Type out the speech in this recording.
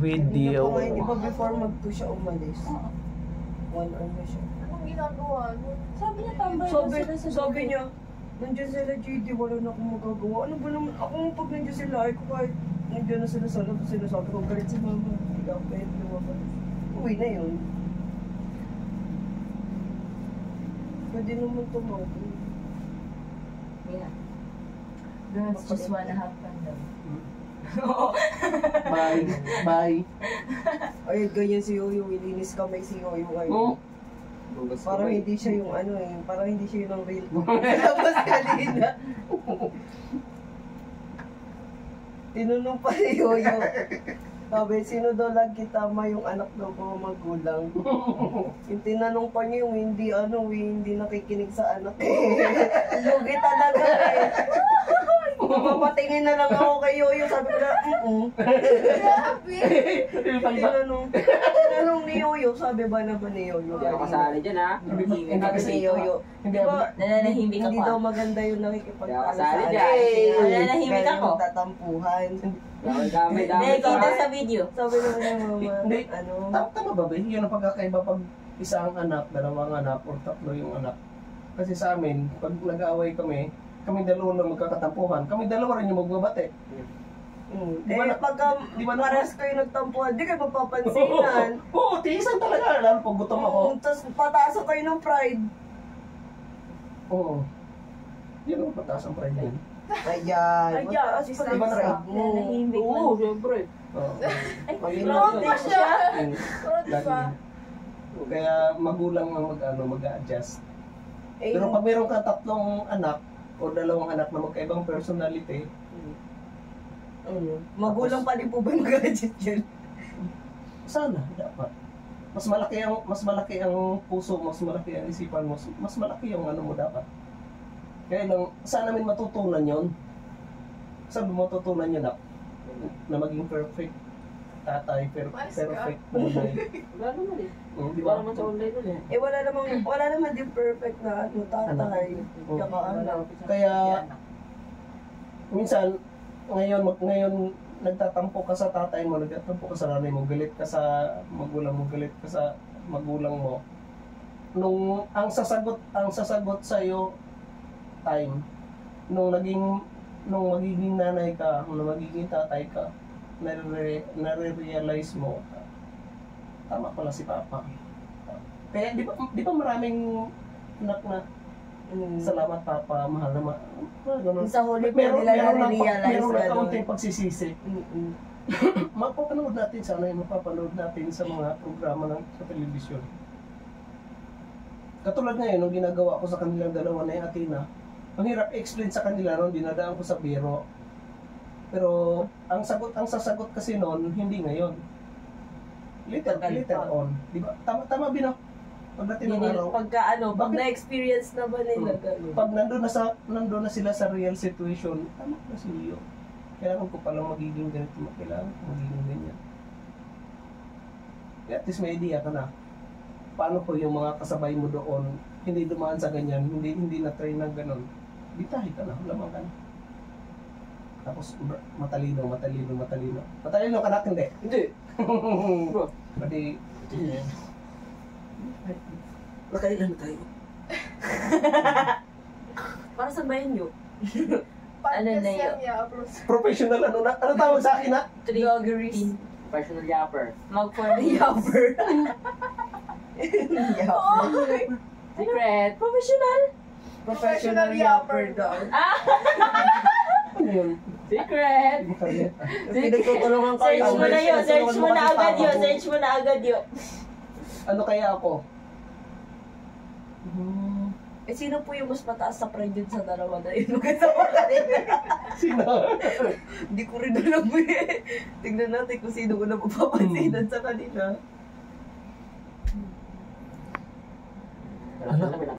video. Hindi ba before mag-2 siya umalis? 1 hour na siya. Anong ginagawa? Sabi niya tambay Sabi niya, nandiyan sila JD, wala na akong magagawa. Ano ba naman, ako pag nandiyan sila, ay ko kahit nandiyan na sila sa labas, sinasabi ko, galit si mama. Hindi ako pwede lumabas. Uwi na yun. Pwede naman tumawag. Yeah. Girls just wanna have fun daw. Bye. Bye. Ay, ganyan si Yoyo, ilinis kamay si Yoyo ngayon. Parang hindi siya yung ano eh, parang hindi siya yung real talk. Tapos kanina. Tinanong pa si Yoyo. Sabi, sino daw lagi tama yung anak daw ko magulang? Yung tinanong pa niya yung hindi nakikinig sa anak eh. Lugi talaga eh. Mapapatingin na lang ako kay Yoyo. Sabi ko na, tinanong ni Yoyo, sabi ba naman ni Yoyo? Hindi ako kasali dyan ha. Sabi ni Yoyo, di ba, Nananahimik hindi ako. daw maganda yung nakikipagtalo sa Kasali anak. dyan. Nananahimik ako. Tatampuhan. Dami. Nakikita sa video. Sabi naman niya, mama, Hindi. ano? Tama ba ba? Yun ang pagkakaiba pag isa ang anak, dalawang anak, or tatlo yung anak. Kasi sa amin, pag nag-aaway kami dalawa lang magkakatampuhan, kami dalawa rin yung magbabate. Di ba di ba pares kayo nagtampuhan, di kayo mapapansinan. Oo, tiisan talaga. Lalo pag gutom ako. Tapos pataas kayo ng pride. Oo. Yun ang pataas ang pride yun. Ayan. Mataas pa Di ba na rin? Nananahimik lang. Oo, syempre. Oo. Grabe siya. Lagi. Kaya magulang ang mag-a-adjust. Eh, Pero pag meron ka tatlong anak o dalawang anak na magkaibang personality, magulang pa din po ba mag-gadget yun? sana dapat. Mas malaki ang puso, mas malaki ang isipan mo, mas malaki yung ano mo dapat. Kaya lang, saan namin matutunan yon? Sabi mo matutunan yun na maging perfect tatay, perfect nanay. Wala naman eh. Di Wala ba? naman sa online nun eh. Eh wala naman din perfect na tatay. Tsaka anak. Kaya minsan ngayon nagtatampo ka sa tatay mo, nagtatampo ka sa nanay mo, galit ka sa magulang mo, galit ka sa magulang mo. Nung ang sasagot sa iyo time nung magiging nanay ka, nung magiging tatay ka, nare-realize mo tama pala si Papa. Kaya di ba maraming anak na salamat Papa, mahal na ganun. Sa huli po nila na-realize meron na gano'n. kaunting pagsisisi. Mapapanood natin sana yung mapapanood natin sa mga programa sa telebisyon. Katulad ngayon, nung ginagawa ko sa kanilang dalawa na yung Athena, ang hirap i-explain sa kanila noon, dinadaan ko sa biro. Pero ang sasagot kasi noon, hindi ngayon. Later on. Di ba? Tama Bino? Pagdating ng araw. Pag na-experience na ba nila gano'n? Pag nandun na sila sa real situation, tama na si Leo. Kailangan ko palang magiging ganito, kailangan ko magiging ganyan. At least may idea ka na. Paano ko yung mga kasabay mo doon, hindi dumaan sa ganyan, hindi na-train ng ganon. Bitahi ka na, lamang ka na. Tapos matalino. Matalino ka na, hindi. Hindi. Bro. Pati, Nakailan na tayo. Para sa bayan nyo. Ano na yun? professional ano tawag sa akin na? Trigogeries. Professional yapper. Yapper. Secret. Professional yapper daw. Ano yun? Secret. Pinagtutulungan ko Search mo na yun. Search mo na agad yun. Ano kaya ako? Eh, sino po yung mas mataas sa pride yun sa dalawa na yun? Kasama kanina. Sino? Hindi ko rin alam eh. Tingnan natin kung sino ko na mapapansinan sa kanila. Ano?